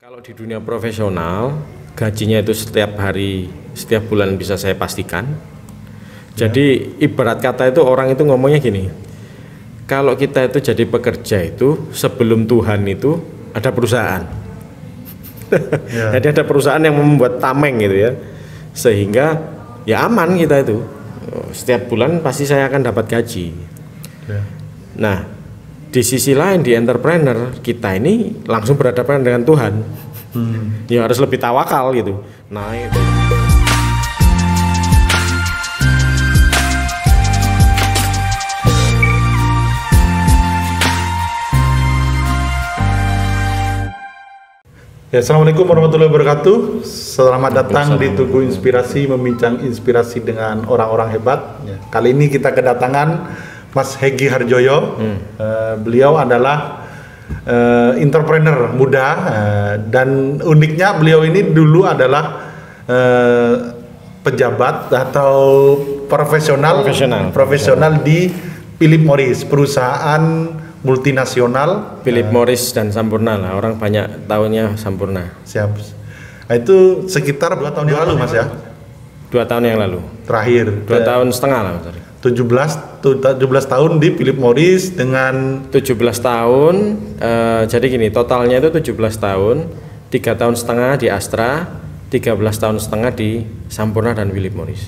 Kalau di dunia profesional, gajinya itu setiap hari, setiap bulan bisa saya pastikan. Jadi ibarat kata itu orang itu ngomongnya gini, kalau kita itu jadi pekerja itu sebelum Tuhan itu ada perusahaan. Jadi ada perusahaan yang membuat tameng gitu ya, sehingga ya aman kita itu. Setiap bulan pasti saya akan dapat gaji. Nah, di sisi lain di entrepreneur kita ini langsung berhadapan dengan Tuhan. Ya harus lebih tawakal gitu. Nah itu. Ya, Assalamualaikum warahmatullahi wabarakatuh. Selamat datang di Tugu Inspirasi, membincang inspirasi dengan orang-orang hebat. Ya, kali ini kita kedatangan Mas Hegi Harjoyo. Beliau adalah entrepreneur muda, dan uniknya beliau ini dulu adalah pejabat atau profesional di Philip Morris, perusahaan multinasional. Philip Morris dan Sampurna lah, orang banyak tahunya Sampurna. Siap. Nah, itu sekitar 2 tahun yang lalu Mas ya? 2 tahun yang lalu. Terakhir. 2 tahun setengah lah Mas. 17 tahun di Philip Morris dengan 17 tahun, jadi gini, totalnya itu 17 tahun, 3 tahun setengah di Astra, 13 tahun setengah di Sampurna dan Philip Morris.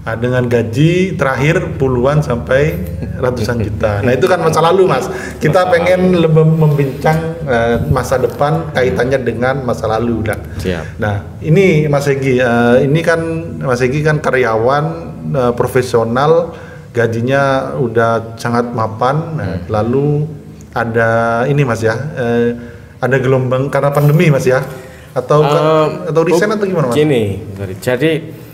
Dengan gaji terakhir puluhan sampai ratusan juta. Nah itu kan masa lalu Mas. Kita pengen lebih membincang masa depan kaitannya dengan masa lalu. Siap. Nah ini Mas Hegi, ini kan Mas Hegi kan karyawan profesional, gajinya udah sangat mapan. Lalu ada ini Mas ya, ada gelombang karena pandemi Mas ya, atau resign atau gimana Mas? Gini, jadi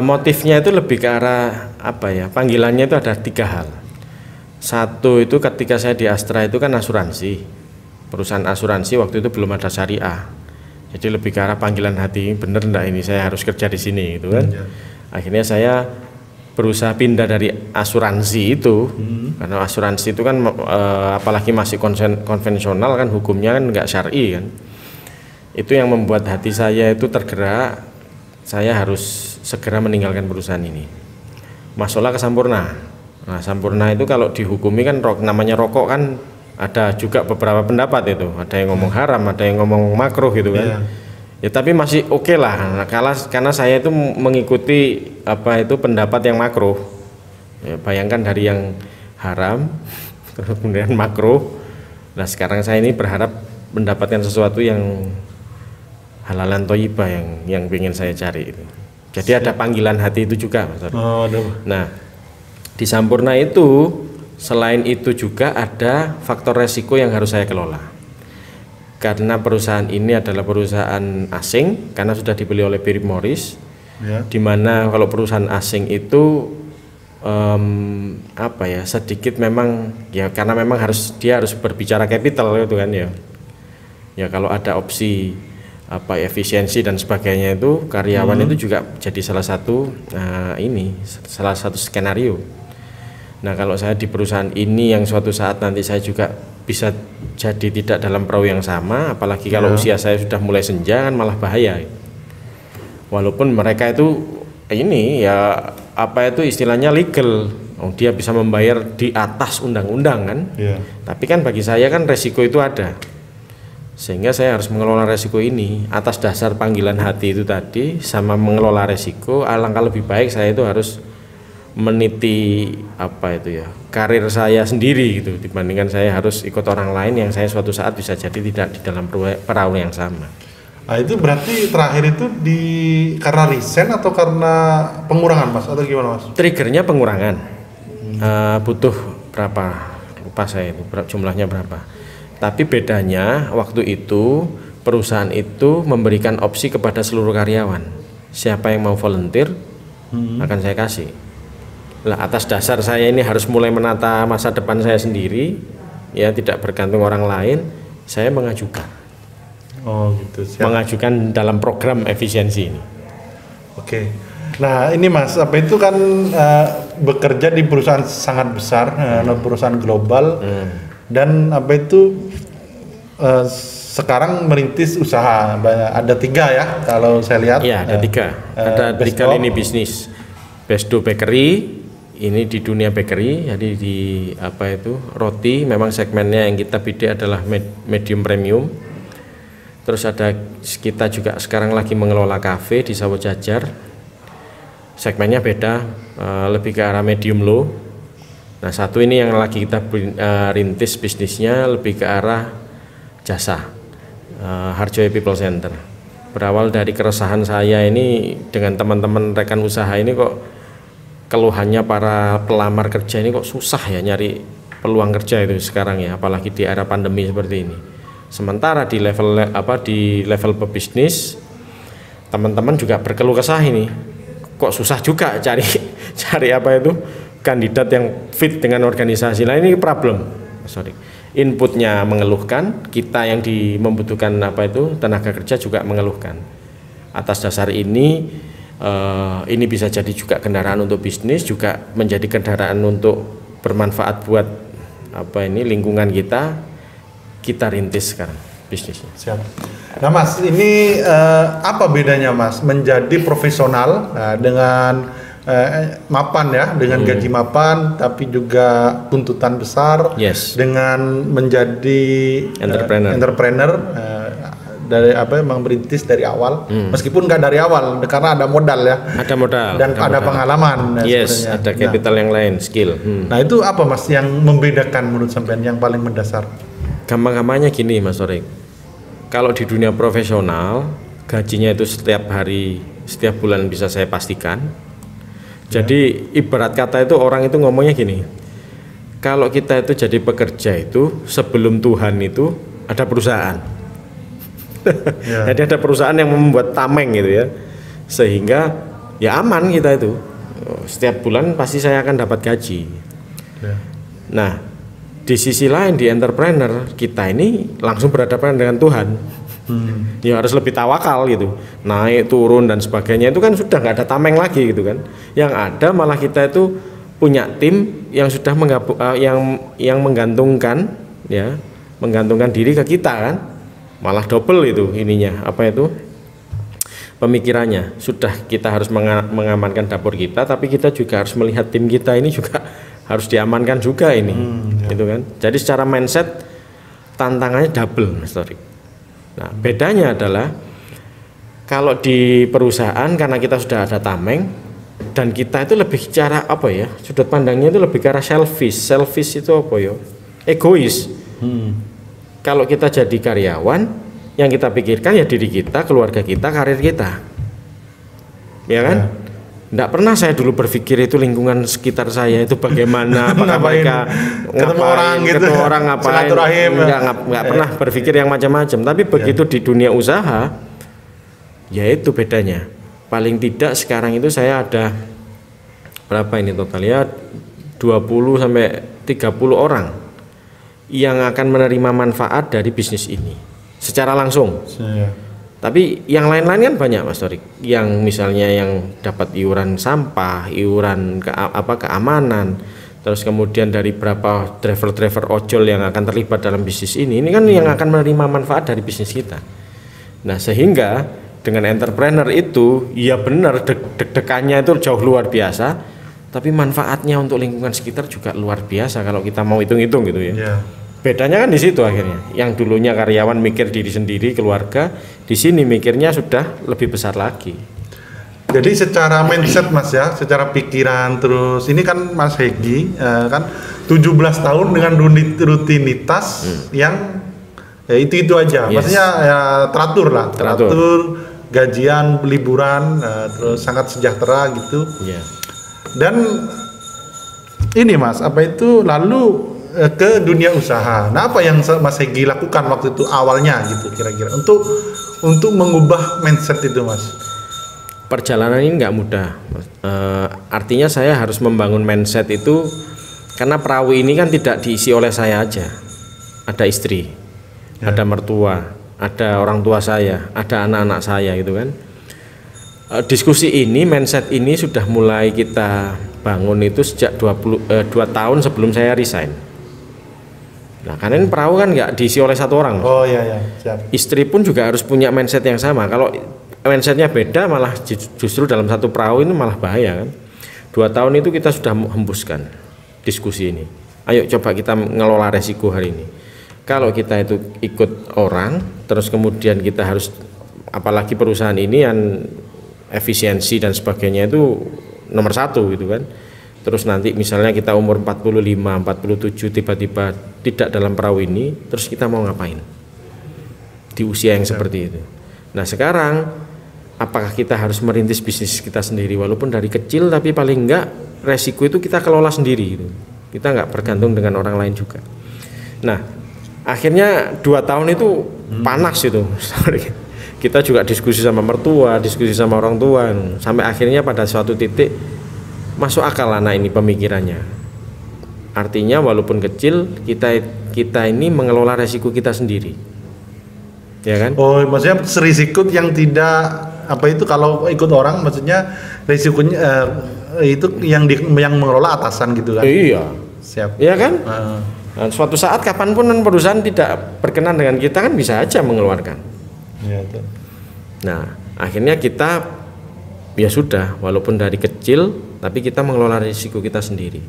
motifnya itu lebih ke arah apa ya, panggilannya itu ada 3 hal. Satu itu ketika saya di Astra itu kan asuransi, perusahaan asuransi, waktu itu belum ada syariah, jadi lebih ke arah panggilan hati, bener enggak ini saya harus kerja di sini gitu kan. Akhirnya saya berusaha pindah dari asuransi itu, karena asuransi itu kan apalagi masih konvensional kan, hukumnya kan enggak syar'i kan. Itu yang membuat hati saya itu tergerak, saya harus segera meninggalkan perusahaan ini. Masuklah ke Sampurna. Nah, Sampurna itu kalau dihukumi kan namanya rokok kan ada juga beberapa pendapat itu. Ada yang ngomong haram, ada yang ngomong makruh gitu kan. Ya tapi masih oke lah. Nah, karena saya itu mengikuti apa itu pendapat yang makruh. Ya, bayangkan dari yang haram kemudian makruh. Nah, sekarang saya ini berharap mendapatkan sesuatu yang halalan thayyibah yang ingin saya cari itu. Jadi ada panggilan hati itu juga, Mas. Nah, di Sampurna itu selain itu juga ada faktor resiko yang harus saya kelola. Karena perusahaan ini adalah perusahaan asing, karena sudah dibeli oleh Philip Morris, di mana kalau perusahaan asing itu apa ya, sedikit memang ya, karena memang dia harus berbicara capital gitu kan ya. Ya kalau ada opsi apa efisiensi dan sebagainya itu, karyawan itu juga jadi salah satu skenario. Nah kalau saya di perusahaan ini yang suatu saat nanti saya juga bisa jadi tidak dalam perahu yang sama, apalagi kalau usia saya sudah mulai senja kan malah bahaya. Walaupun mereka itu ini ya apa itu istilahnya legal, dia bisa membayar di atas undang-undang kan. Tapi kan bagi saya kan resiko itu ada, sehingga saya harus mengelola resiko ini atas dasar panggilan hati itu tadi, sama mengelola resiko. Alangkah lebih baik saya itu harus meniti apa itu ya, karir saya sendiri gitu, dibandingkan saya harus ikut orang lain yang saya suatu saat bisa jadi tidak di dalam perahu yang sama. Nah itu berarti terakhir itu karena resign atau karena pengurangan Mas, atau gimana Mas? Triggernya pengurangan. Butuh berapa, lupa saya itu jumlahnya berapa. Tapi bedanya waktu itu perusahaan itu memberikan opsi kepada seluruh karyawan, siapa yang mau volunteer akan saya kasih. Lah atas dasar saya ini harus mulai menata masa depan saya sendiri, ya tidak bergantung orang lain, saya mengajukan. Oh gitu. Siap. Mengajukan dalam program efisiensi ini. Oke. Nah ini Mas, apa itu kan bekerja di perusahaan sangat besar, perusahaan global. Dan apa itu sekarang merintis usaha ada 3 ya kalau saya lihat. Ya ada 3. Ada 3 lini bisnis. Besdo Bakery ini di dunia bakery, jadi di apa itu roti. Memang segmennya yang kita bidik adalah medium premium. Terus ada kita juga sekarang lagi mengelola kafe di Sawo Jajar. Segmennya beda, lebih ke arah medium low. Nah satu ini yang lagi kita rintis bisnisnya lebih ke arah jasa, Harjoyo People Center. Berawal dari keresahan saya ini dengan teman-teman rekan usaha ini, kok keluhannya para pelamar kerja ini kok susah ya nyari peluang kerja itu sekarang ya, apalagi di era pandemi seperti ini. Sementara di level pebisnis teman-teman juga berkeluh kesah ini, kok susah juga cari apa itu kandidat yang fit dengan organisasi. Nah ini problem, inputnya mengeluhkan, kita yang membutuhkan apa itu tenaga kerja juga mengeluhkan. Atas dasar ini bisa jadi juga kendaraan untuk bisnis, juga menjadi kendaraan untuk bermanfaat buat lingkungan kita rintis sekarang bisnisnya. Siap. Nah Mas, ini apa bedanya Mas menjadi profesional dengan mapan ya, dengan gaji mapan tapi juga tuntutan besar, dengan menjadi entrepreneur dari memang merintis dari awal, meskipun nggak dari awal karena ada modal ya, dan ada pengalaman ya, ada capital yang lain, skill. Nah itu apa Mas yang membedakan menurut sampean yang paling mendasar? Gampang-gampangnya gini Mas Torik, kalau di dunia profesional gajinya itu setiap hari, setiap bulan bisa saya pastikan. Jadi ibarat kata itu orang itu ngomongnya gini, kalau kita itu jadi pekerja itu sebelum Tuhan itu ada perusahaan. Jadi ada perusahaan yang membuat tameng gitu ya, sehingga ya aman kita itu, setiap bulan pasti saya akan dapat gaji. Nah di sisi lain di entrepreneur kita ini langsung berhadapan dengan Tuhan. Ya harus lebih tawakal gitu, naik turun dan sebagainya itu kan sudah nggak ada tameng lagi gitu kan. Yang ada malah kita itu punya tim yang sudah yang menggantungkan diri ke kita kan, malah double itu ininya pemikirannya. Sudah kita harus mengamankan dapur kita, tapi kita juga harus melihat tim kita ini juga harus diamankan juga ini, gitu kan. Jadi secara mindset tantangannya double, Mas Torik. Nah bedanya adalah kalau di perusahaan karena kita sudah ada tameng dan kita itu lebih cara sudut pandangnya itu lebih ke arah selfish itu egois. Kalau kita jadi karyawan yang kita pikirkan ya diri kita, keluarga kita, karir kita, ya kan? Nggak pernah saya dulu berpikir itu lingkungan sekitar saya itu bagaimana, apakah mereka ketemu orang ngapain, nggak pernah berpikir yang macam-macam. Tapi begitu di dunia usaha, ya itu bedanya. Paling tidak sekarang itu saya ada berapa ini totalnya 20 sampai 30 orang yang akan menerima manfaat dari bisnis ini secara langsung. Tapi yang lain-lain kan banyak Mas Torik, yang misalnya yang dapat iuran sampah, iuran keamanan, terus kemudian dari berapa driver-driver ojol yang akan terlibat dalam bisnis ini kan yang akan menerima manfaat dari bisnis kita. Nah sehingga dengan entrepreneur itu ya benar deg-degannya itu jauh luar biasa, tapi manfaatnya untuk lingkungan sekitar juga luar biasa kalau kita mau hitung-hitung gitu ya. Bedanya kan di situ akhirnya. Yang dulunya karyawan mikir diri sendiri, keluarga, di sini mikirnya sudah lebih besar lagi. Jadi secara mindset Mas ya, secara pikiran, terus ini kan Mas Hegi kan 17 tahun dengan rutinitas yang ya itu aja. Maksudnya ya teratur lah, teratur gajian, liburan, terus sangat sejahtera gitu. Dan ini Mas, lalu ke dunia usaha. Nah, apa yang Mas Hegi lakukan waktu itu awalnya gitu kira-kira untuk mengubah mindset itu Mas? Perjalanan ini nggak mudah. Artinya saya harus membangun mindset itu karena perahu ini kan tidak diisi oleh saya aja. Ada istri, ada mertua, ada orang tua saya, ada anak-anak saya gitu kan. Diskusi ini, mindset ini sudah mulai kita bangun itu sejak 2 tahun sebelum saya resign. Nah, karena ini perahu kan nggak diisi oleh satu orang. Oh iya, siap. Istri pun juga harus punya mindset yang sama. Kalau mindsetnya beda, malah justru dalam satu perahu ini malah bahaya kan. 2 tahun itu kita sudah hembuskan diskusi ini. Ayo coba kita ngelola resiko hari ini. Kalau kita itu ikut orang, terus kemudian kita harus, apalagi perusahaan ini yang efisiensi dan sebagainya itu nomor 1 gitu kan. Terus nanti misalnya kita umur 45, 47 tiba-tiba tidak dalam perahu ini, terus kita mau ngapain di usia yang seperti itu. Nah sekarang apakah kita harus merintis bisnis kita sendiri walaupun dari kecil, tapi paling enggak resiko itu kita kelola sendiri gitu. Kita nggak bergantung dengan orang lain juga. Nah akhirnya 2 tahun itu panas itu. Kita juga diskusi sama mertua, diskusi sama orang tua, sampai akhirnya pada suatu titik masuk akal anak ini pemikirannya. Artinya walaupun kecil, kita ini mengelola resiko kita sendiri, ya kan? Oh, maksudnya risiko yang tidak kalau ikut orang, maksudnya risikonya itu yang mengelola atasan gitu kan? Iya, siap. Iya kan? Dan suatu saat kapanpun perusahaan tidak berkenan dengan kita kan bisa aja mengeluarkan. Iya. Nah, akhirnya kita ya sudah, walaupun dari kecil, tapi kita mengelola risiko kita sendiri.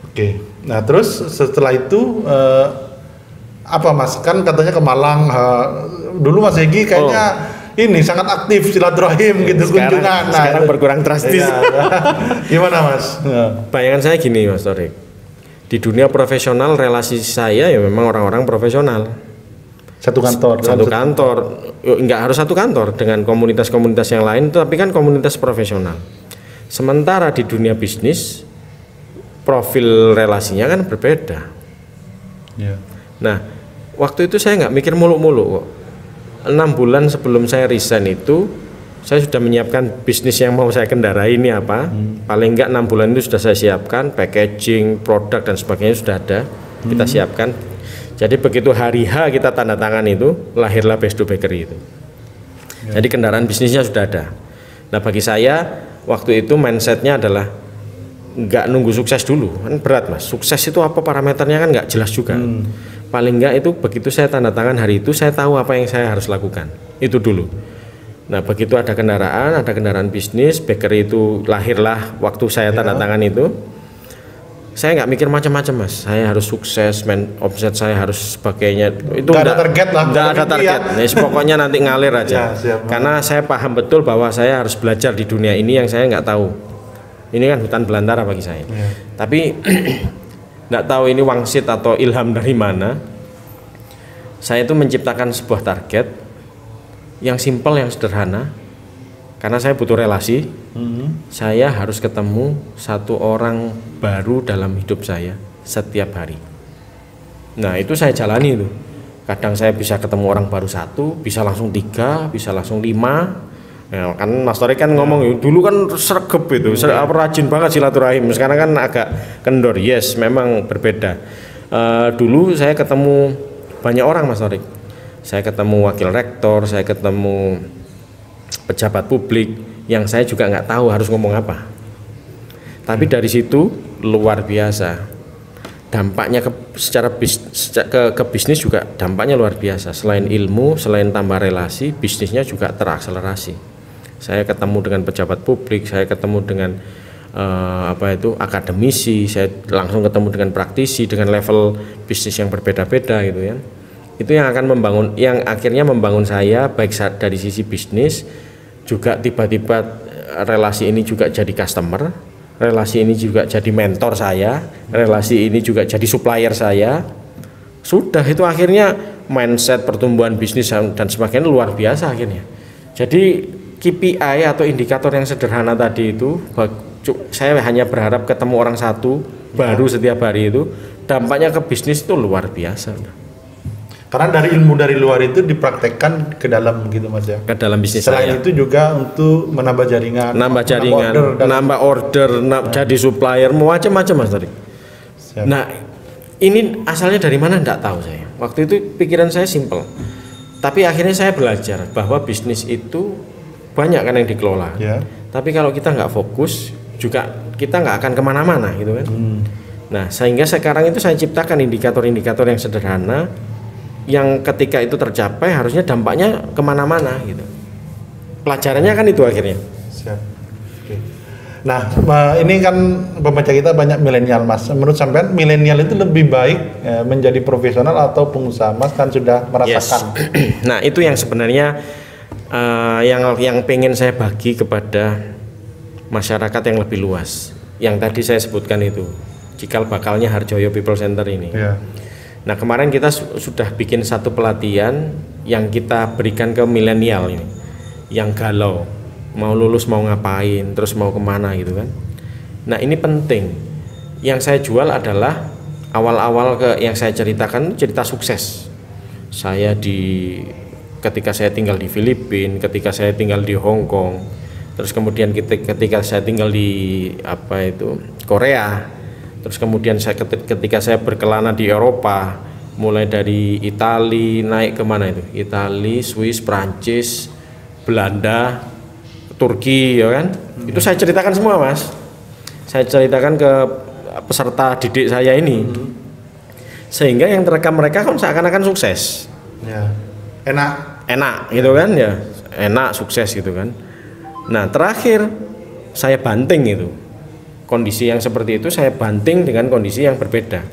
Oke. Nah terus setelah itu apa Mas? Kan katanya ke Malang. Dulu Mas Hegi kayaknya ini sangat aktif silaturahim gitu, kunjungan. Nah, sekarang berkurang drastis. Gimana Mas? Bayangan saya gini Mas Torik. Di dunia profesional relasi saya ya memang orang-orang profesional. Satu kantor, nggak harus satu kantor dengan komunitas-komunitas yang lain, tapi kan komunitas profesional. Sementara di dunia bisnis profil relasinya kan berbeda. Nah waktu itu saya nggak mikir muluk-muluk kok. 6 bulan sebelum saya resign itu saya sudah menyiapkan bisnis yang mau saya kendarai ini apa. Paling nggak 6 bulan itu sudah saya siapkan, packaging, produk dan sebagainya sudah ada, kita siapkan. Jadi begitu hari H kita tanda tangan itu, lahirlah Besto Bakery itu. Jadi kendaraan bisnisnya sudah ada. Nah bagi saya waktu itu mindsetnya adalah nggak nunggu sukses dulu, kan berat Mas. Sukses itu apa parameternya kan nggak jelas juga. Paling nggak itu begitu saya tanda tangan hari itu, saya tahu apa yang saya harus lakukan. Itu dulu. Nah begitu ada kendaraan bisnis, bakery itu lahirlah waktu saya tanda tangan itu. Saya nggak mikir macam-macam Mas, saya harus sukses, omset saya harus sebagainya. Itu nggak ada target lah. Nggak ada target. Nah, pokoknya nanti ngalir aja. Karena saya paham betul bahwa saya harus belajar di dunia ini yang saya nggak tahu. Ini kan hutan belantara bagi saya. Tapi nggak tahu ini wangsit atau ilham dari mana. Saya itu menciptakan sebuah target yang simpel, yang sederhana. Karena saya butuh relasi, saya harus ketemu 1 orang baru dalam hidup saya setiap hari. Nah itu saya jalani itu. Kadang saya bisa ketemu orang baru 1, bisa langsung 3, bisa langsung 5. Ya, kan Mas Torik kan ngomong dulu kan sergep itu, rajin banget silaturahim. Sekarang kan agak kendor. Yes, memang berbeda. Dulu saya ketemu banyak orang Mas Torik. Saya ketemu wakil rektor, saya ketemu pejabat publik yang saya juga nggak tahu harus ngomong apa. Tapi dari situ luar biasa dampaknya secara bisnis juga dampaknya luar biasa. Selain ilmu, selain tambah relasi, bisnisnya juga terakselerasi. Saya ketemu dengan pejabat publik, saya ketemu dengan akademisi, saya langsung ketemu dengan praktisi dengan level bisnis yang berbeda-beda gitu ya. Itu yang akan yang akhirnya membangun saya baik dari sisi bisnis, juga tiba-tiba relasi ini juga jadi customer, relasi ini juga jadi mentor saya, relasi ini juga jadi supplier saya. Sudah itu akhirnya mindset pertumbuhan bisnis dan sebagainya luar biasa akhirnya. Jadi KPI atau indikator yang sederhana tadi itu, saya hanya berharap ketemu orang 1 baru setiap hari itu, dampaknya ke bisnis itu luar biasa. Karena dari ilmu dari luar itu dipraktekkan ke dalam gitu Mas ya. Ke dalam bisnis Selain itu juga untuk menambah jaringan, nambah order, jadi supplier, macam-macam Mas tadi. Nah, ini asalnya dari mana enggak tahu saya. Waktu itu pikiran saya simpel. Tapi akhirnya saya belajar bahwa bisnis itu banyak kan yang dikelola. Tapi kalau kita nggak fokus juga kita nggak akan kemana-mana gitu kan. Nah, sehingga sekarang itu saya ciptakan indikator-indikator yang sederhana, yang ketika itu tercapai harusnya dampaknya kemana-mana gitu. Pelajarannya kan itu akhirnya. Siap. Oke. Nah, ini kan pembaca kita banyak milenial, Mas. Menurut sampean milenial itu lebih baik menjadi profesional atau pengusaha? Mas kan sudah merasakan. Yes. Nah, itu yang sebenarnya yang pengen saya bagi kepada masyarakat yang lebih luas. Yang tadi saya sebutkan itu, cikal bakalnya Harjoyo People Center ini. Ya. Nah, kemarin kita sudah bikin satu pelatihan yang kita berikan ke milenial ini, yang galau, mau lulus mau ngapain, terus mau kemana gitu kan. Nah, ini penting. Yang saya jual adalah awal-awal yang saya ceritakan cerita sukses. Saya ketika saya tinggal di Filipina, ketika saya tinggal di Hong Kong, terus kemudian ketika saya tinggal di Korea, terus kemudian ketika saya berkelana di Eropa, mulai dari Italia naik ke mana itu? Italia, Swiss, Prancis, Belanda, Turki, ya kan? Itu saya ceritakan semua, Mas. Saya ceritakan ke peserta didik saya ini, sehingga yang terekam mereka kan seakan-akan sukses. Ya. Enak gitu kan ya, enak sukses gitu kan. Nah, terakhir saya banting itu. Kondisi yang seperti itu saya banting dengan kondisi yang berbeda.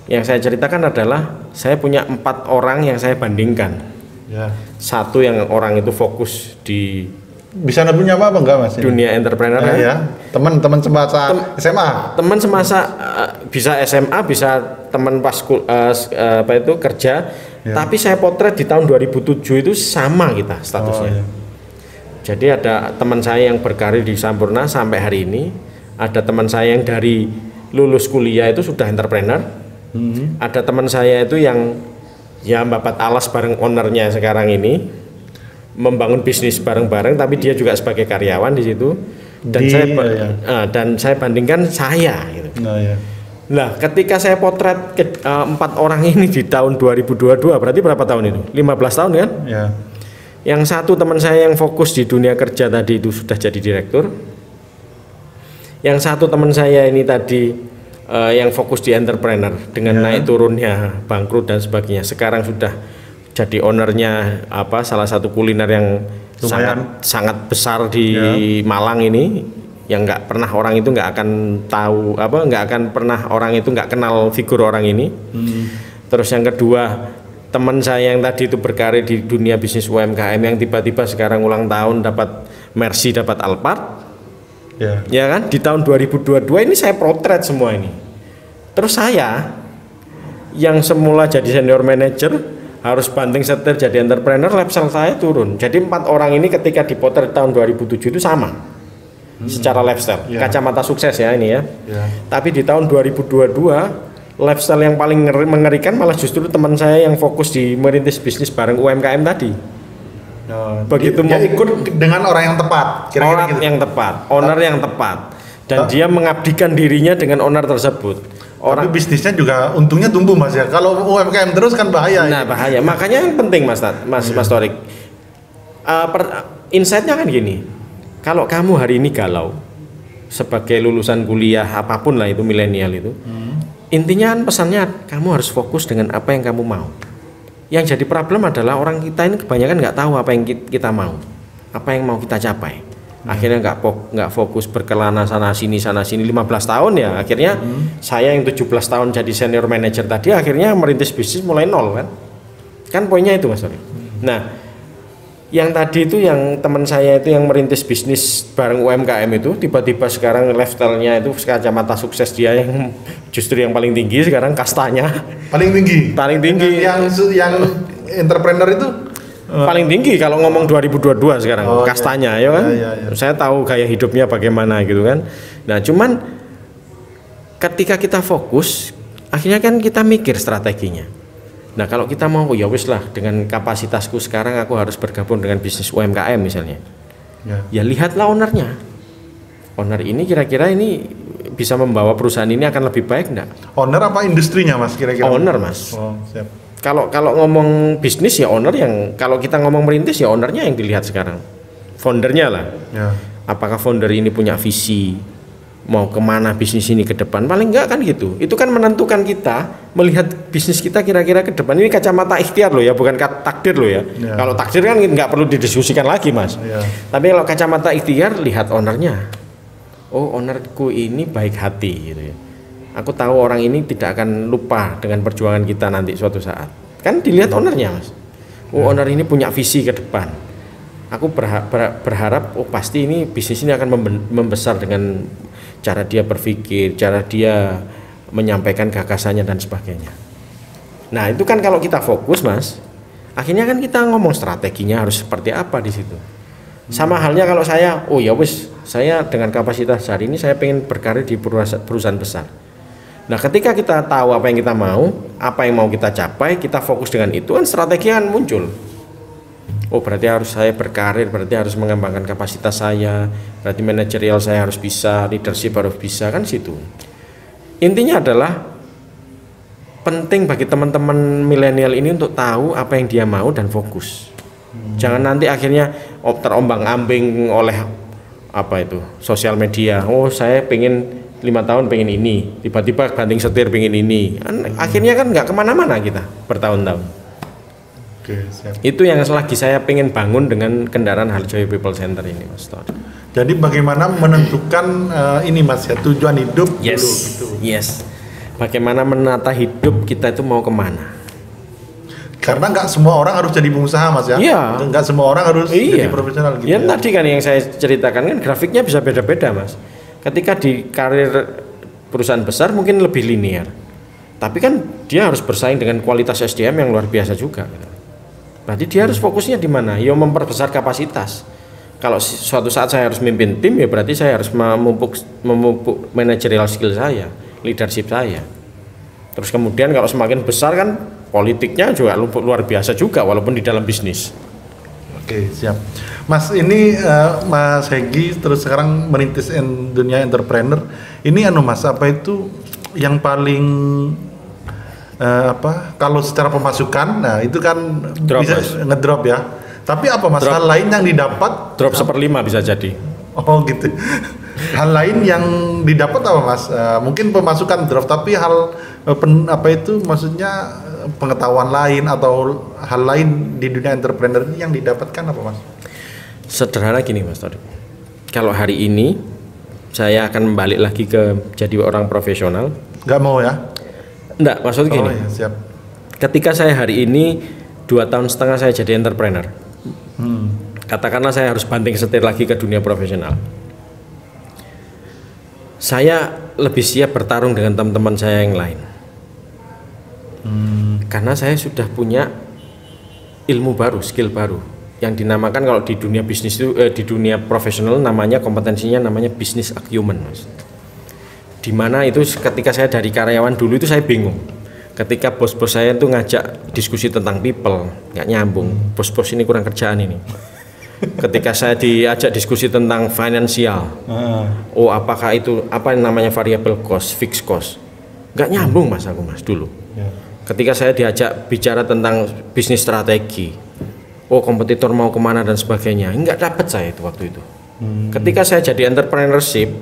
Yang saya ceritakan adalah saya punya 4 orang yang saya bandingkan. Ya. Satu yang orang itu fokus di bisa punya apa enggak, Mas? Dunia entrepreneur ya. Teman-teman semasa SMA. Teman semasa bisa SMA, bisa teman pas kerja. Ya. Tapi saya potret di tahun 2007 itu sama kita statusnya. Ya. Jadi ada teman saya yang berkarir di Sampurna sampai hari ini, ada teman saya yang dari lulus kuliah itu sudah entrepreneur, ada teman saya itu yang ya mbapat alas bareng ownernya sekarang ini, membangun bisnis bareng-bareng, tapi dia juga sebagai karyawan di situ. Dan saya bandingkan saya. Gitu. Nah, ketika saya potret 4 orang ini di tahun 2022, berarti berapa tahun itu? 15 tahun kan? Ya. Yang satu teman saya yang fokus di dunia kerja tadi itu sudah jadi direktur. Yang satu teman saya ini tadi yang fokus di entrepreneur dengan naik turunnya bangkrut dan sebagainya. Sekarang sudah jadi ownernya salah satu kuliner yang sangat besar di Malang ini. Yang nggak pernah orang itu nggak akan tahu nggak akan pernah orang itu nggak kenal figur orang ini. Terus yang kedua, teman saya yang tadi itu berkarir di dunia bisnis UMKM yang tiba-tiba sekarang ulang tahun dapat Mercy, dapat Alphard. Ya kan, di tahun 2022 ini saya potret semua ini. Terus saya yang semula jadi senior manager harus banting setir jadi entrepreneur, level saya turun. Jadi 4 orang ini ketika dipotret tahun 2007 itu sama. Secara lifestyle, kacamata sukses ya ini ya. Tapi di tahun 2022 lifestyle yang paling mengerikan malah justru teman saya yang fokus di merintis bisnis bareng UMKM tadi. Begitu dia ikut dengan orang yang tepat, orang gitu. Yang tepat, owner yang tepat, dan dia mengabdikan dirinya dengan owner tersebut. Tapi bisnisnya juga untungnya tumbuh, Mas ya. Kalau UMKM terus kan bahaya. Nah, bahaya. Makanya yang penting Mas Torik. Insight-nya kan gini. Kalau kamu hari ini galau sebagai lulusan kuliah apapun lah itu milenial itu, intinya kan pesannya kamu harus fokus dengan apa yang kamu mau. Yang jadi problem adalah orang kita ini kebanyakan nggak tahu apa yang kita mau, apa yang mau kita capai. Akhirnya nggak fokus berkelana sana sini 15 tahun ya. Akhirnya saya yang 17 tahun jadi senior manager tadi akhirnya merintis bisnis mulai nol kan. Kan poinnya itu Mas. Nah, yang tadi itu yang teman saya itu yang merintis bisnis bareng UMKM itu tiba-tiba sekarang lifestyle-nya itu kacamata sukses dia yang justru yang paling tinggi sekarang kastanya paling tinggi yang entrepreneur itu paling tinggi kalau ngomong 2022 sekarang kastanya ya kan. Saya tahu gaya hidupnya bagaimana gitu kan. Nah, cuman ketika kita fokus akhirnya kan kita mikir strateginya. Nah, kalau kita mau ya wis lah dengan kapasitasku sekarang aku harus bergabung dengan bisnis UMKM misalnya. Ya lihatlah ownernya. Owner ini kira-kira ini bisa membawa perusahaan ini akan lebih baik enggak? Owner apa industrinya Mas kira-kira? Owner Mas. Siap. Kalau ngomong bisnis ya owner yang, kalau kita ngomong merintis ya ownernya yang dilihat sekarang. Foundernya lah. Apakah founder ini punya visi, mau kemana bisnis ini ke depan, paling enggak kan gitu. Itu kan menentukan kita melihat bisnis kita kira-kira ke depan. Ini kacamata ikhtiar loh ya, bukan takdir loh ya. Kalau takdir kan nggak perlu didiskusikan lagi mas. Tapi kalau kacamata ikhtiar, lihat ownernya. Oh, ownerku ini baik hati gitu ya. Aku tahu orang ini tidak akan lupa dengan perjuangan kita nanti suatu saat. Kan dilihat ownernya mas. Oh, owner ini punya visi ke depan. Aku berharap oh pasti ini bisnis ini akan membesar dengan cara dia berpikir, cara dia menyampaikan gagasannya dan sebagainya. Nah itu kan kalau kita fokus mas, akhirnya kan kita ngomong strateginya harus seperti apa di situ. Sama halnya kalau saya, oh ya wis, saya dengan kapasitas hari ini saya pengen berkarir di perusahaan besar. Nah ketika kita tahu apa yang kita mau, apa yang mau kita capai, kita fokus dengan itu kan strategi kan muncul. Oh berarti harus saya berkarir, berarti harus mengembangkan kapasitas saya, berarti manajerial saya harus bisa, leadership harus bisa, kan situ. Intinya adalah penting bagi teman-teman milenial ini untuk tahu apa yang dia mau dan fokus. Jangan nanti akhirnya terombang-ambing oleh apa itu sosial media. Oh saya pengen 5 tahun pengen ini, tiba-tiba banting setir pengen ini. Akhirnya kan nggak kemana-mana kita bertahun-tahun. Siap. Itu yang lagi saya pengen bangun dengan kendaraan Harjoyo People Center ini mas Tori. Jadi bagaimana menentukan ini mas ya tujuan hidup dulu gitu. Yes. Bagaimana menata hidup kita itu mau kemana? Karena nggak semua orang harus jadi pengusaha mas ya. Iya. Nggak semua orang harus jadi profesional gitu. Ya tadi kan yang saya ceritakan kan grafiknya bisa beda-beda mas. Ketika di karir perusahaan besar mungkin lebih linear. Tapi kan dia harus bersaing dengan kualitas SDM yang luar biasa juga. Berarti dia harus fokusnya di mana? Ya memperbesar kapasitas. Kalau suatu saat saya harus memimpin tim, ya berarti saya harus memupuk managerial skill saya, leadership saya. Terus kemudian kalau semakin besar kan politiknya juga luar biasa juga, walaupun di dalam bisnis. Oke, siap. Mas ini Mas Hegi terus sekarang merintis dunia entrepreneur. Ini mas apa itu yang paling kalau secara pemasukan, nah itu kan drop, bisa ngedrop ya. Tapi apa mas hal lain yang didapat? Drop 1/5 bisa jadi. Oh gitu. Hal lain yang didapat apa mas? Mungkin pemasukan drop, tapi hal maksudnya pengetahuan lain atau hal lain di dunia entrepreneur ini yang didapatkan apa mas? Sederhana gini mas Tori. Kalau hari ini saya akan balik lagi ke jadi orang profesional. Nggak mau ya? Enggak, maksudnya gini. Ya, siap. Ketika saya hari ini 2,5 tahun saya jadi entrepreneur. Katakanlah saya harus banting setir lagi ke dunia profesional. Saya lebih siap bertarung dengan teman-teman saya yang lain. Karena saya sudah punya ilmu baru, skill baru yang dinamakan kalau di dunia bisnis itu di dunia profesional namanya kompetensinya namanya business acumen, Mas. Dimana itu ketika saya dari karyawan dulu itu saya bingung ketika bos-bos saya itu ngajak diskusi tentang people nggak nyambung, bos-bos ini kurang kerjaan ini. Ketika saya diajak diskusi tentang finansial, oh apakah itu apa yang namanya variable cost, fixed cost, nggak nyambung mas aku mas dulu. Ketika saya diajak bicara tentang bisnis strategi, oh kompetitor mau kemana dan sebagainya, nggak dapat saya itu waktu itu. Ketika saya jadi entrepreneurship,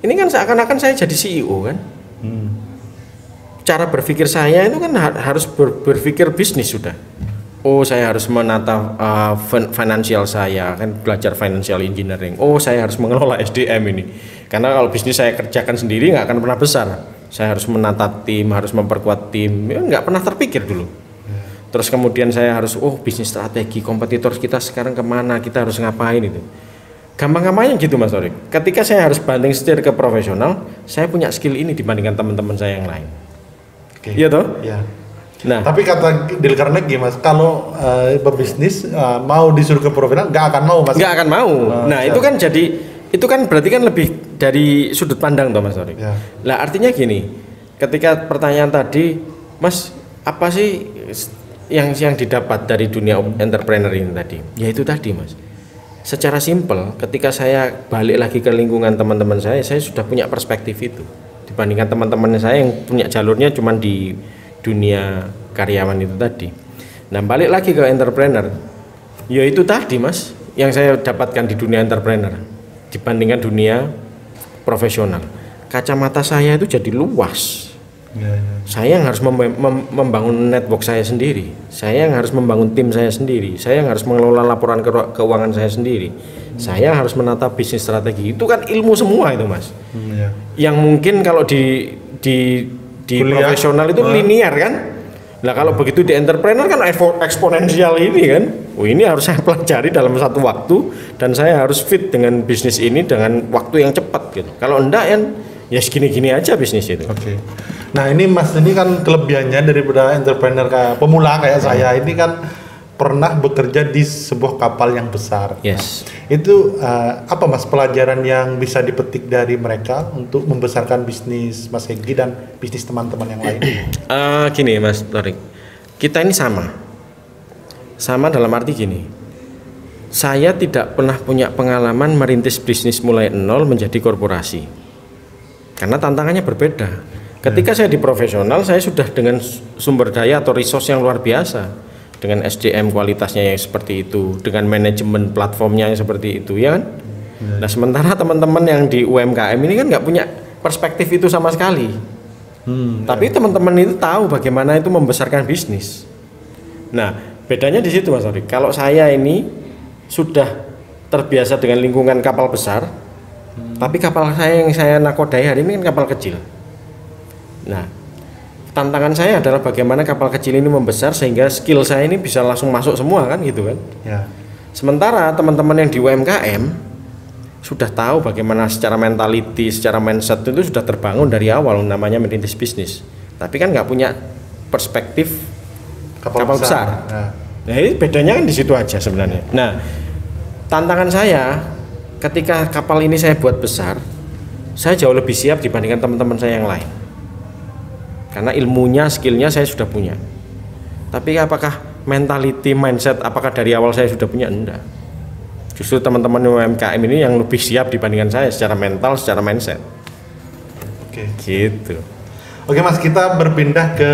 ini kan seakan-akan saya jadi CEO kan. Cara berpikir saya itu kan harus berpikir bisnis sudah. Oh saya harus menata finansial saya, kan belajar financial engineering. Oh saya harus mengelola SDM ini. Karena kalau bisnis saya kerjakan sendiri nggak akan pernah besar. Saya harus menata tim, harus memperkuat tim. Ya, nggak pernah terpikir dulu. Terus kemudian saya harus, bisnis strategi, kompetitor kita sekarang kemana, kita harus ngapain itu. Gampang-gampangnya gitu Mas Torik. Ketika saya harus banting setir ke profesional, saya punya skill ini dibandingkan teman-teman saya yang lain. Iya toh? Iya. Nah, tapi kata Dale Carnegie Mas, kalau berbisnis mau disuruh ke profesional nggak akan mau Mas. Nggak akan mau. Nah itu kan jadi, itu kan berarti kan lebih dari sudut pandang toh Mas Torik. Ya. Lah artinya gini, ketika pertanyaan tadi, Mas apa sih yang didapat dari dunia entrepreneur ini tadi? Ya itu tadi Mas. Secara simpel, ketika saya balik lagi ke lingkungan teman-teman saya sudah punya perspektif itu dibandingkan teman-teman saya yang punya jalurnya cuma di dunia karyawan itu tadi. Nah balik lagi ke entrepreneur, ya itu tadi Mas yang saya dapatkan di dunia entrepreneur dibandingkan dunia profesional. Kacamata saya itu jadi luas. Saya yang harus membangun network saya sendiri. Saya yang harus membangun tim saya sendiri. Saya yang harus mengelola laporan keuangan saya sendiri. Saya harus menata bisnis strategi. Itu kan ilmu semua itu, Mas. Yang mungkin kalau di profesional itu linear kan. Nah kalau begitu di entrepreneur kan eksponensial ini kan. Oh ini harus saya pelajari dalam satu waktu dan saya harus fit dengan bisnis ini dengan waktu yang cepat gitu. Kalau enggak ya segini-gini aja bisnis itu. Oke. Nah ini Mas, ini kan kelebihannya daripada entrepreneur pemula kayak saya ini kan pernah bekerja di sebuah kapal yang besar. Yes. Itu apa Mas pelajaran yang bisa dipetik dari mereka untuk membesarkan bisnis Mas Hegi dan bisnis teman-teman yang lain? Gini Mas Torik, kita ini sama dalam arti gini. Saya tidak pernah punya pengalaman merintis bisnis mulai nol menjadi korporasi. Karena tantangannya berbeda. Ketika saya di profesional, saya sudah dengan sumber daya atau resource yang luar biasa. Dengan SDM kualitasnya yang seperti itu, dengan manajemen platformnya yang seperti itu, ya kan? Nah sementara teman-teman yang di UMKM ini kan nggak punya perspektif itu sama sekali. Tapi teman-teman itu tahu bagaimana itu membesarkan bisnis. Nah bedanya di situ Mas Torik. Kalau saya ini sudah terbiasa dengan lingkungan kapal besar, tapi kapal saya yang saya nakodai hari ini kan kapal kecil. Nah tantangan saya adalah bagaimana kapal kecil ini membesar sehingga skill saya ini bisa langsung masuk semua kan gitu kan. Ya. Sementara teman-teman yang di UMKM sudah tahu bagaimana secara mentality, secara mindset itu sudah terbangun dari awal namanya merintis bisnis. Tapi kan nggak punya perspektif kapal besar. Nah ini bedanya kan di situ aja sebenarnya. Nah tantangan saya ketika kapal ini saya buat besar, saya jauh lebih siap dibandingkan teman-teman saya yang lain. Karena ilmunya, skillnya saya sudah punya. Tapi apakah mentality, mindset, apakah dari awal saya sudah punya? Enggak. Justru teman-teman UMKM ini yang lebih siap dibandingkan saya secara mental, secara mindset. Oke. Gitu. Oke Mas, kita berpindah ke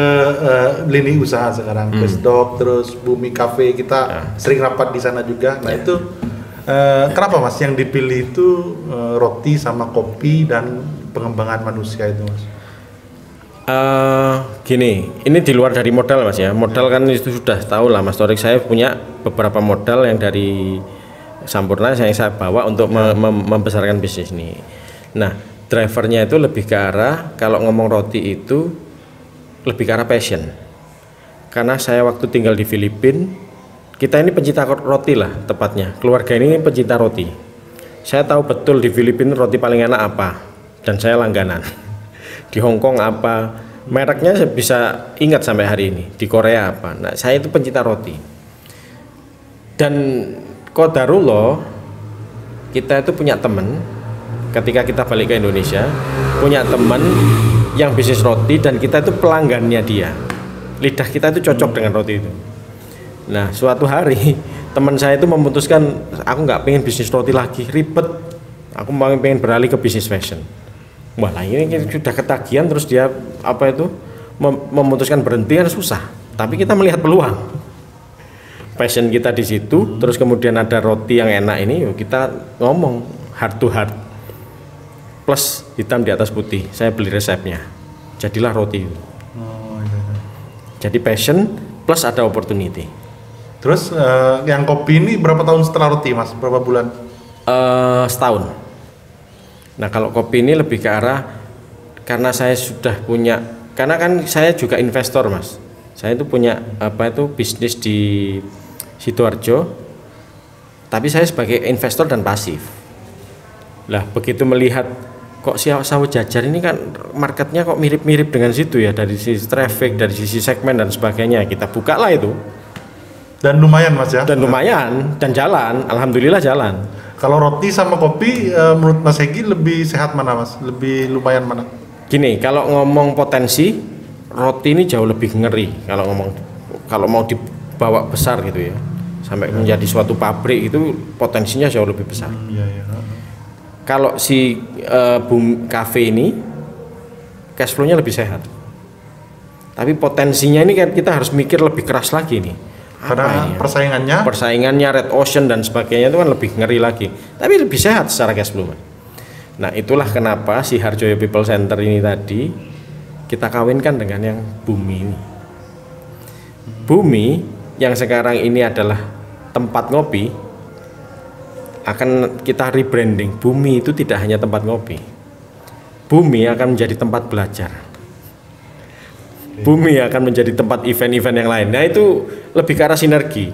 lini usaha sekarang. Bestdog, terus Bumi Cafe, kita sering rapat di sana juga. Nah itu kenapa Mas yang dipilih itu roti sama kopi dan pengembangan manusia itu Mas? Gini, ini di luar dari modal Mas ya. Modal kan itu sudah tahu lah Mas Torik, saya punya beberapa modal yang dari Sampurna yang saya bawa untuk membesarkan bisnis ini. Nah, drivernya itu lebih ke arah, kalau ngomong roti itu lebih ke arah passion. Karena saya waktu tinggal di Filipina, kita ini pencinta roti lah tepatnya. Keluarga ini pencinta roti. Saya tahu betul di Filipina roti paling enak apa, dan saya langganan. Di Hong Kong apa, mereknya saya bisa ingat sampai hari ini. Di Korea apa. Nah saya itu pencinta roti. Dan qadarullah kita itu punya teman, ketika kita balik ke Indonesia, punya teman yang bisnis roti dan kita itu pelanggannya dia. Lidah kita itu cocok dengan roti itu. Nah suatu hari teman saya itu memutuskan, aku nggak pengen bisnis roti lagi, ribet. Aku pengen beralih ke bisnis fashion. Wah ini sudah ketagihan, terus dia memutuskan berhenti kan susah. Tapi kita melihat peluang. Passion kita di situ, terus kemudian ada roti yang enak ini, yuk kita ngomong heart to heart. Plus hitam di atas putih. Saya beli resepnya. Jadilah roti. Jadi passion plus ada opportunity. Terus yang kopi ini berapa tahun setelah roti Mas? Berapa bulan? Setahun. Nah kalau kopi ini lebih ke arah, karena saya sudah punya, karena kan saya juga investor Mas. Saya itu punya bisnis di Sidoarjo, tapi saya sebagai investor dan pasif. Lah begitu melihat kok sawah jajar ini kan marketnya kok mirip-mirip dengan situ ya, dari sisi traffic, dari sisi segmen dan sebagainya, kita buka lah itu. Dan lumayan Mas ya? Dan lumayan, dan jalan, alhamdulillah jalan. Kalau roti sama kopi, menurut Mas Hegi lebih sehat mana Mas? Lebih lumayan mana? Gini, kalau ngomong potensi, roti ini jauh lebih ngeri. Kalau mau dibawa besar gitu ya, sampai menjadi suatu pabrik itu potensinya jauh lebih besar. Kalau si Bumi Cafe ini, cash flow-nya lebih sehat. Tapi potensinya ini kan kita harus mikir lebih keras lagi nih. Karena persaingannya Red Ocean dan sebagainya itu kan lebih ngeri lagi, tapi lebih sehat secara cash flow. Nah, itulah kenapa si Harjoyo People Center ini tadi kita kawinkan dengan yang Bumi ini. Bumi yang sekarang ini adalah tempat ngopi akan kita rebranding. Bumi itu tidak hanya tempat ngopi. Bumi akan menjadi tempat belajar. Bumi akan menjadi tempat event-event yang lain. Nah, itu lebih ke arah sinergi.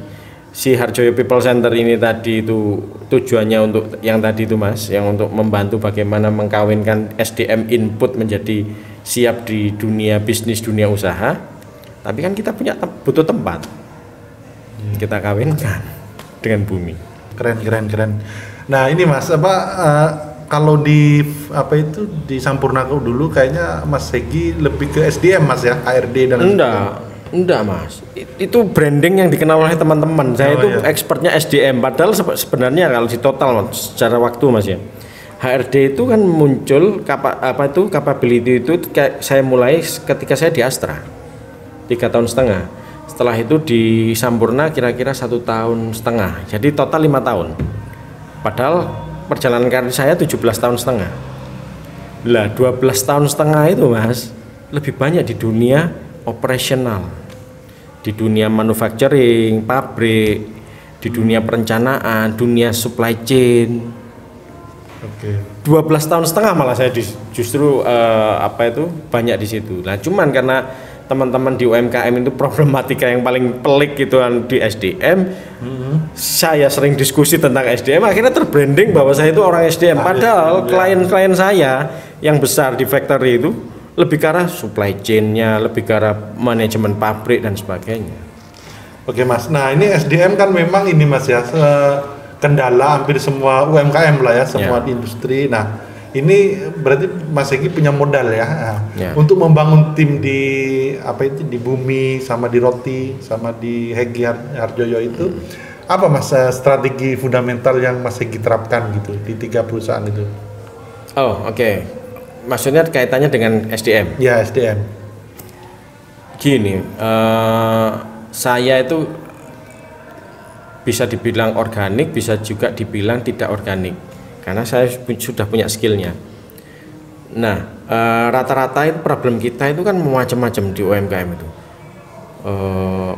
Si Harjoyo People Center ini tadi itu tujuannya untuk yang tadi itu Mas, yang untuk membantu bagaimana mengkawinkan SDM input menjadi siap di dunia bisnis, dunia usaha. Tapi kan kita butuh tempat. Kita kawinkan dengan Bumi. Keren. Nah, ini Mas, kalau di di Sampurnaku dulu kayaknya Mas Hegi lebih ke SDM Mas ya, HRD dan enggak Mas, itu branding yang dikenal oleh teman-teman. Saya itu expertnya SDM, padahal sebenarnya kalau di total secara waktu Mas ya, HRD itu kan muncul capability itu saya mulai ketika saya di Astra 3,5 tahun. Setelah itu di Sampurna kira-kira 1,5 tahun. Jadi total 5 tahun. Padahal perjalanan karir saya 17,5 tahun. Lah 12,5 tahun itu Mas, lebih banyak di dunia operasional, di dunia manufacturing, pabrik, di dunia perencanaan, dunia supply chain. 12,5 tahun malah saya justru banyak di situ. Nah, cuman karena teman-teman di UMKM itu problematika yang paling pelik gitu di SDM. Saya sering diskusi tentang SDM, akhirnya terbranding bahwa saya itu orang SDM. Padahal klien-klien saya yang besar di factory itu lebih ke arah supply chain-nya, lebih ke arah manajemen pabrik dan sebagainya. Oke Mas, nah ini SDM kan memang ini Mas ya, kendala hampir semua UMKM lah ya, semua di industri. Nah, ini berarti Mas Hegi punya modal ya, untuk membangun tim di di Bumi sama di Roti sama di Hegi Harjoyo itu. Apa Mas strategi fundamental yang Mas Hegi terapkan gitu di 3 perusahaan itu? Oh, oke. Maksudnya kaitannya dengan SDM? Ya, SDM. Gini, saya itu bisa dibilang organik, bisa juga dibilang tidak organik, karena saya sudah punya skillnya. Nah, rata-rata itu problem kita itu kan macam-macam di UMKM itu.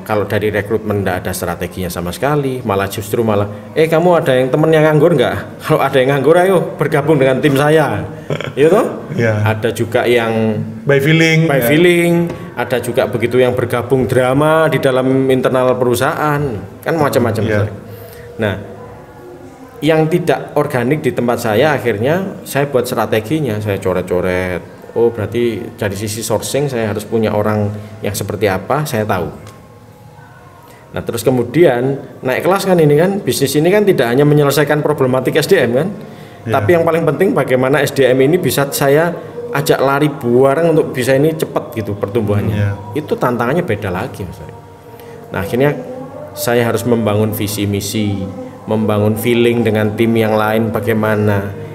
Kalau dari rekrutmen tidak ada strateginya sama sekali, malah kamu ada yang temen yang nganggur nggak? Kalau ada yang nganggur, ayo bergabung dengan tim saya, gitu. Ada juga yang by feeling, ada juga begitu yang bergabung drama di dalam internal perusahaan, kan macam-macam. Nah, yang tidak organik di tempat saya, akhirnya saya buat strateginya, saya coret-coret. Oh, berarti dari sisi sourcing saya harus punya orang yang seperti apa, saya tahu. Nah, terus kemudian naik kelas kan, ini kan bisnis ini kan tidak hanya menyelesaikan problematik SDM kan, tapi yang paling penting bagaimana SDM ini bisa saya ajak lari bareng untuk bisa ini cepat gitu pertumbuhannya. Itu tantangannya beda lagi Mas. Nah, akhirnya saya harus membangun visi misi, membangun feeling dengan tim yang lain, bagaimana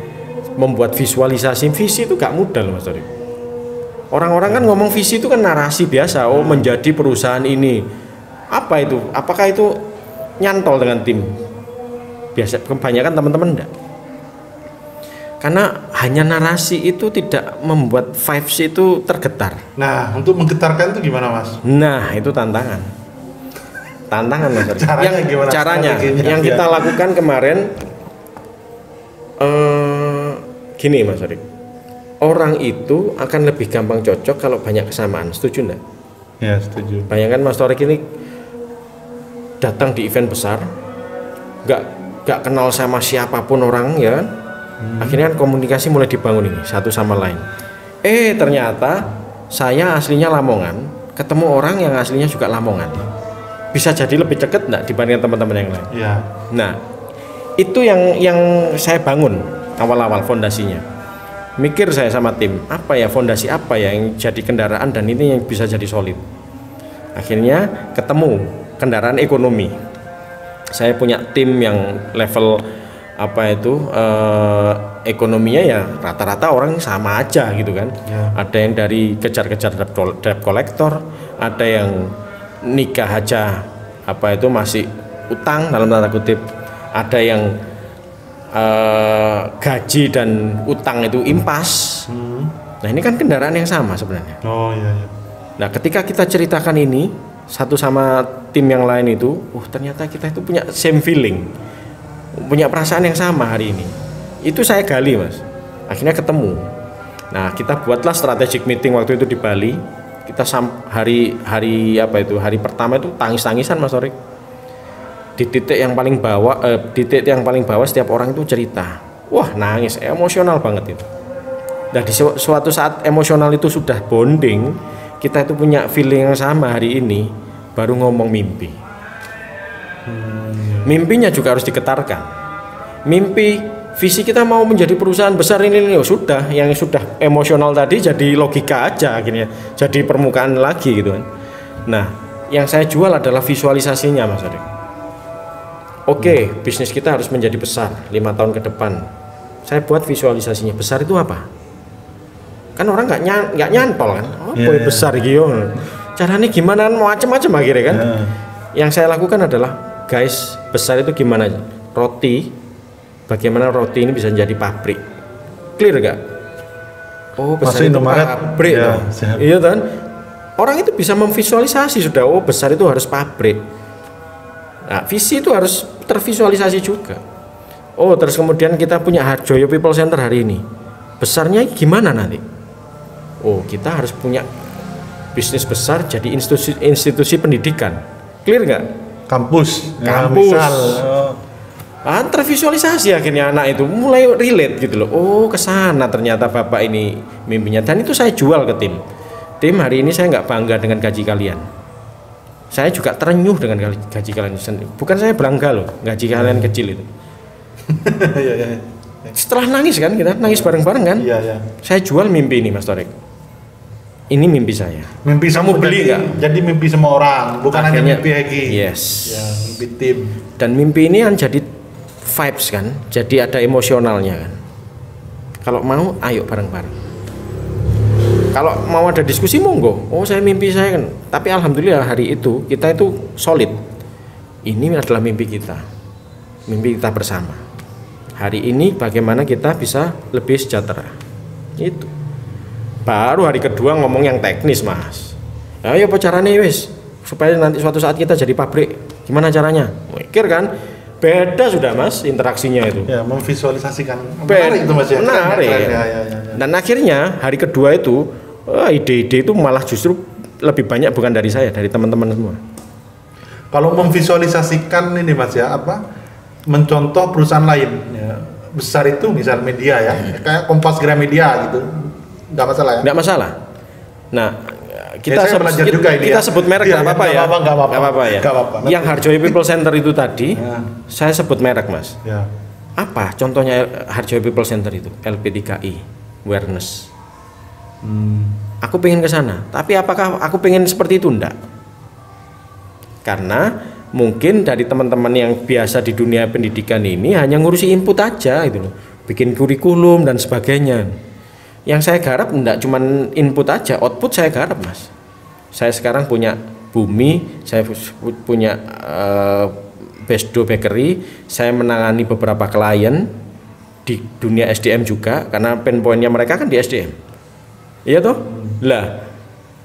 membuat visualisasi visi itu gak mudah loh Mas Tori. Orang-orang kan ngomong visi itu kan narasi biasa, menjadi perusahaan ini. Apa itu? Apakah itu nyantol dengan tim? Biasa kebanyakan teman-teman enggak. Karena hanya narasi itu tidak membuat vibes itu tergetar. Nah, untuk menggetarkan itu gimana Mas? Nah, itu tantangan Mas Tori. Caranya yang kita lakukan kemarin gini Mas Tori, orang itu akan lebih gampang cocok kalau banyak kesamaan. Setuju enggak? Ya, setuju. Bayangkan Mas Tori ini datang di event besar, nggak kenal sama siapapun orang ya kan? Akhirnya komunikasi mulai dibangun ini satu sama lain. Ternyata saya aslinya Lamongan, ketemu orang yang aslinya juga Lamongan, bisa jadi lebih dekat enggak dibandingkan teman-teman yang lain. Nah, itu yang saya bangun awal-awal fondasinya. Mikir saya sama tim, fondasi apa ya yang jadi kendaraan dan ini yang bisa jadi solid. Akhirnya ketemu kendaraan ekonomi. Saya punya tim yang level ekonominya ya rata-rata orang sama aja gitu kan. Ada yang dari kejar-kejar debt collector, ada yang nikah aja masih utang dalam tanda kutip, ada yang gaji dan utang itu impas. Nah ini kan kendaraan yang sama sebenarnya. Oh iya. Nah ketika kita ceritakan ini satu sama tim yang lain itu, ternyata kita itu punya same feeling, punya perasaan yang sama hari ini. Itu saya gali mas. Akhirnya ketemu. Nah kita buatlah strategic meeting waktu itu di Bali. Kita hari pertama itu tangis-tangisan mas Torik. Di titik yang paling bawah setiap orang itu cerita, wah nangis, emosional banget itu. Dan di suatu saat emosional itu sudah bonding, kita itu punya feeling yang sama hari ini, baru ngomong mimpi. Mimpinya juga harus diketarkan. Mimpi visi kita mau menjadi perusahaan besar ini sudah, yang sudah emosional tadi jadi logika aja akhirnya, jadi permukaan lagi gitu kan. Nah, yang saya jual adalah visualisasinya mas Adik. Oke, bisnis kita harus menjadi besar 5 tahun ke depan. Saya buat visualisasinya. Besar itu apa? Kan orang nggak nyantol kan? Besar gitu. Caranya gimana? Macam-macam akhirnya kan? Yang saya lakukan adalah, guys, besar itu gimana? Roti. Bagaimana roti ini bisa menjadi pabrik? Clear nggak? Besar itu pabrik. Iya kan? Orang itu bisa memvisualisasi sudah. Besar itu harus pabrik. Nah, visi itu harus tervisualisasi juga. Terus kemudian kita punya Harjoyo People Center hari ini. Besarnya gimana nanti? Kita harus punya bisnis besar jadi institusi pendidikan. Clear nggak? Kampus. Tervisualisasi akhirnya anak itu mulai relate gitu loh. Kesana ternyata bapak ini mimpinya. Dan itu saya jual ke tim. Tim hari ini saya nggak bangga dengan gaji kalian. Saya juga terenyuh dengan gaji kalian sendiri. Bukan saya bangga loh, gaji kalian kecil itu. Setelah nangis kan, kita nangis bareng-bareng kan. Saya jual mimpi ini Mas Torik. Ini mimpi saya. Mimpi kamu beli nggak? Jadi mimpi semua orang, bukan hanya mimpi Hegi. Yes. Ya, mimpi tim. Dan mimpi ini kan jadi vibes kan, jadi ada emosionalnya kan. Kalau mau, ayo bareng-bareng. Kalau mau ada diskusi monggo. Saya mimpi saya kan. Tapi alhamdulillah hari itu kita itu solid. Ini adalah mimpi kita. Mimpi kita bersama. Hari ini bagaimana kita bisa lebih sejahtera. Itu. Baru hari kedua ngomong yang teknis, Mas. Ayo apa caranya wis supaya nanti suatu saat kita jadi pabrik. Gimana caranya? Mikir kan? Beda sudah, Mas, interaksinya itu. Ya, memvisualisasikan. Menarik itu Mas ya. Menarik. Dan akhirnya hari kedua itu ide-ide itu malah justru lebih banyak bukan dari saya, dari teman-teman semua. Kalau memvisualisasikan ini Mas ya, mencontoh perusahaan lain ya, besar itu misal media ya, kayak Kompas Gramedia gitu, nggak masalah ya? Nggak masalah. Nah, kita sebut merek nggak apa-apa ya? Nggak apa-apa ya. Yang Harjoyo People Center itu tadi, saya sebut merek Mas. Ya. Apa contohnya Harjoyo People Center itu? LP3I, awareness. Aku pengen ke sana, tapi apakah aku pengen seperti itu? Enggak. Karena mungkin dari teman-teman yang biasa di dunia pendidikan ini hanya ngurusi input aja gitu loh, bikin kurikulum dan sebagainya. Yang saya garap enggak cuman input aja, output saya garap Mas. Saya sekarang punya Bumi, saya punya Besdo Bakery, saya menangani beberapa klien di dunia SDM juga, karena pain point-nya mereka kan di SDM. Iya toh? Lah,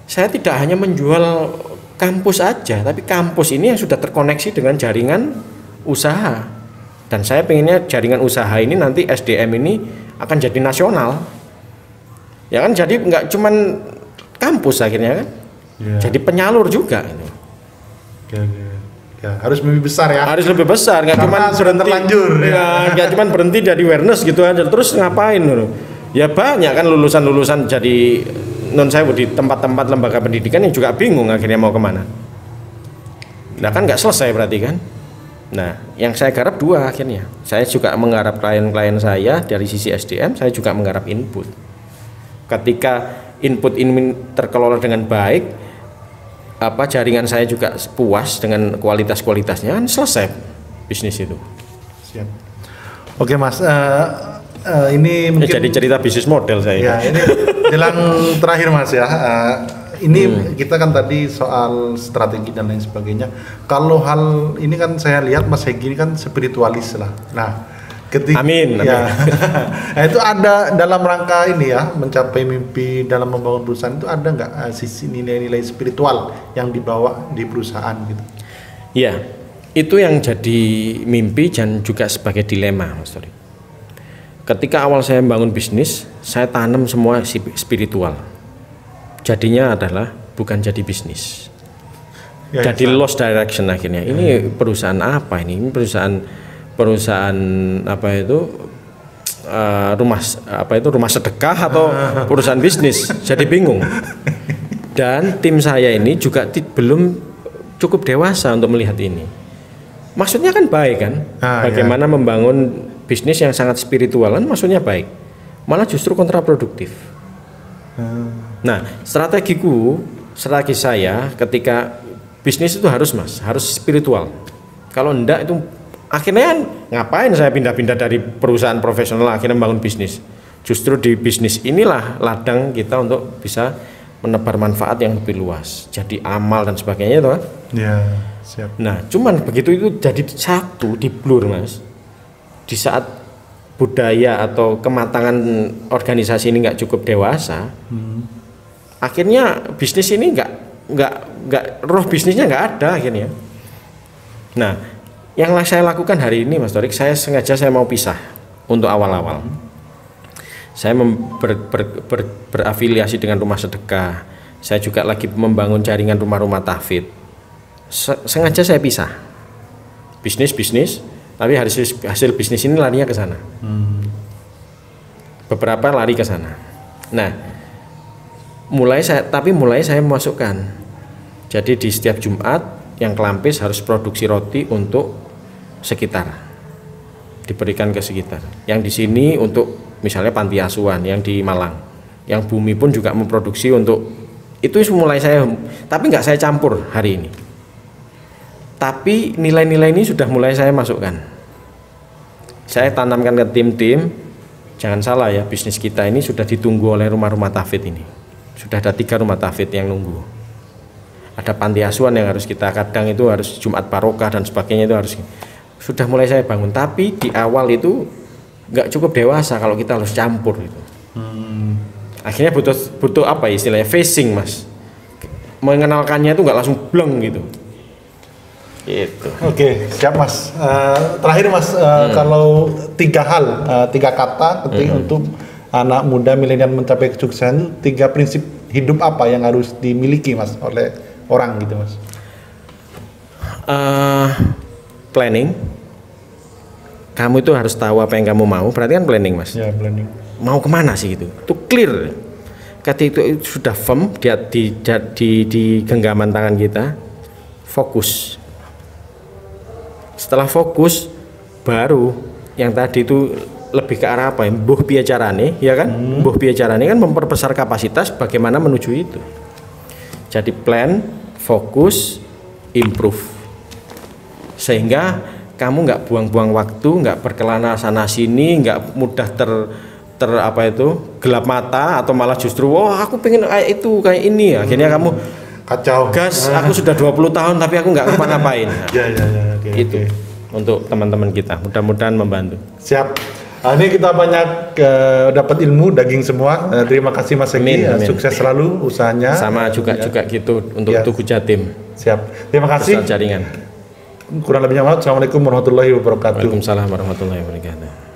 saya tidak hanya menjual kampus aja, tapi kampus ini yang sudah terkoneksi dengan jaringan usaha. Dan saya pengennya jaringan usaha ini nanti SDM ini akan jadi nasional. Ya kan, jadi nggak cuman kampus akhirnya kan, jadi penyalur juga. Ya, harus lebih besar ya. Harus lebih besar, nggak cuma sudah terlanjur. Nggak cuma berhenti dari awareness gitu aja. Terus ngapain loh? Ya banyak kan lulusan-lulusan jadi non saya di tempat-tempat lembaga pendidikan yang juga bingung akhirnya mau kemana. Nah kan nggak selesai berarti kan. Nah yang saya garap dua akhirnya. Saya juga menggarap klien-klien saya dari sisi SDM, saya juga menggarap input. Ketika input ini terkelola dengan baik, jaringan saya juga puas dengan kualitas-kualitasnya, kan selesai bisnis itu. Siap. Oke Mas, ini mungkin jadi cerita bisnis model saya. Ya, ini jelang terakhir Mas ya. Ini kita kan tadi soal strategi dan lain sebagainya. Kalau hal ini kan saya lihat Mas Hegi ini kan spiritualis lah. Nah, Amin. Ya. Nah, itu ada dalam rangka ini ya, mencapai mimpi dalam membangun perusahaan itu ada nggak sisi nilai-nilai spiritual yang dibawa di perusahaan gitu? Ya, itu yang jadi mimpi dan juga sebagai dilema, Mas Tori. Ketika awal saya membangun bisnis, saya tanam semua spiritual. Jadinya adalah bukan jadi bisnis. Ya, jadi lost direction akhirnya. Ini perusahaan apa ini? Ini perusahaan apa itu rumah sedekah atau perusahaan bisnis. Jadi bingung. Dan tim saya ini juga belum cukup dewasa untuk melihat ini. Maksudnya kan baik kan? Bagaimana membangun bisnis yang sangat spiritual kan maksudnya baik. Malah justru kontraproduktif. Nah, strategi saya ketika bisnis itu harus spiritual. Kalau enggak itu akhirnya ngapain saya pindah-pindah dari perusahaan profesional akhirnya membangun bisnis. Justru di bisnis inilah ladang kita untuk bisa menebar manfaat yang lebih luas. Jadi amal dan sebagainya itu kan. Ya, siap. Nah, cuman begitu itu jadi satu di blur, Mas. Di saat budaya atau kematangan organisasi ini nggak cukup dewasa, akhirnya bisnis ini nggak roh bisnisnya nggak ada akhirnya. Nah, yang saya lakukan hari ini, Mas Torik, saya mau pisah untuk awal-awal. Saya berafiliasi dengan rumah sedekah. Saya juga lagi membangun jaringan rumah-rumah tahfidz. Sengaja saya pisah. Bisnis, tapi hasil bisnis ini larinya ke sana. Beberapa lari ke sana. Nah, mulai saya memasukkan. Jadi di setiap Jumat yang Kelampis harus produksi roti untuk sekitar, diberikan ke sekitar. Yang di sini untuk misalnya panti asuhan, yang di Malang, yang Bumi pun juga memproduksi untuk itu. Mulai saya, tapi nggak saya campur hari ini. Tapi nilai-nilai ini sudah mulai saya masukkan. Saya tanamkan ke tim-tim. Jangan salah ya, bisnis kita ini sudah ditunggu oleh rumah-rumah tahfidz ini. Sudah ada 3 rumah tahfidz yang nunggu. Ada panti asuhan yang harus kita, kadang itu harus Jumat Barokah dan sebagainya, itu harus sudah mulai saya bangun. Tapi di awal itu nggak cukup dewasa kalau kita harus campur itu. Akhirnya butuh apa istilahnya, facing, Mas. Mengenalkannya itu nggak langsung bleng gitu. Gitu. Oke, siap Mas. Terakhir Mas, kalau 3 kata untuk anak muda milenial mencapai kesuksesan, 3 prinsip hidup apa yang harus dimiliki Mas oleh orang gitu Mas? Planning. Kamu itu harus tahu apa yang kamu mau. Berarti kan planning, Mas. Ya, planning. Mau kemana sih gitu? Itu clear. Ketika itu sudah firm di genggaman tangan kita, fokus. Setelah fokus, baru yang tadi itu lebih ke arah apa ya? Mbuh piye carane, ya kan? Mbuh piye carane kan memperbesar kapasitas bagaimana menuju itu. Jadi plan, fokus, improve. Sehingga kamu nggak buang-buang waktu, nggak berkelana sana sini, nggak mudah gelap mata atau malah justru aku pengen kayak itu kayak ini. Akhirnya kamu kacau. Gas, aku sudah 20 tahun tapi aku nggak kemana-ngapain. Itu untuk teman-teman kita, mudah-mudahan membantu. Siap. Ini kita banyak dapat ilmu daging semua. Terima kasih Mas Henggi. Sukses selalu usahanya. Sama juga gitu untuk Tugu Jatim. Siap. Terima kasih. Jaringan. Kurang lebihnya, Assalamualaikum warahmatullahi wabarakatuh. Waalaikumsalam warahmatullahi wabarakatuh.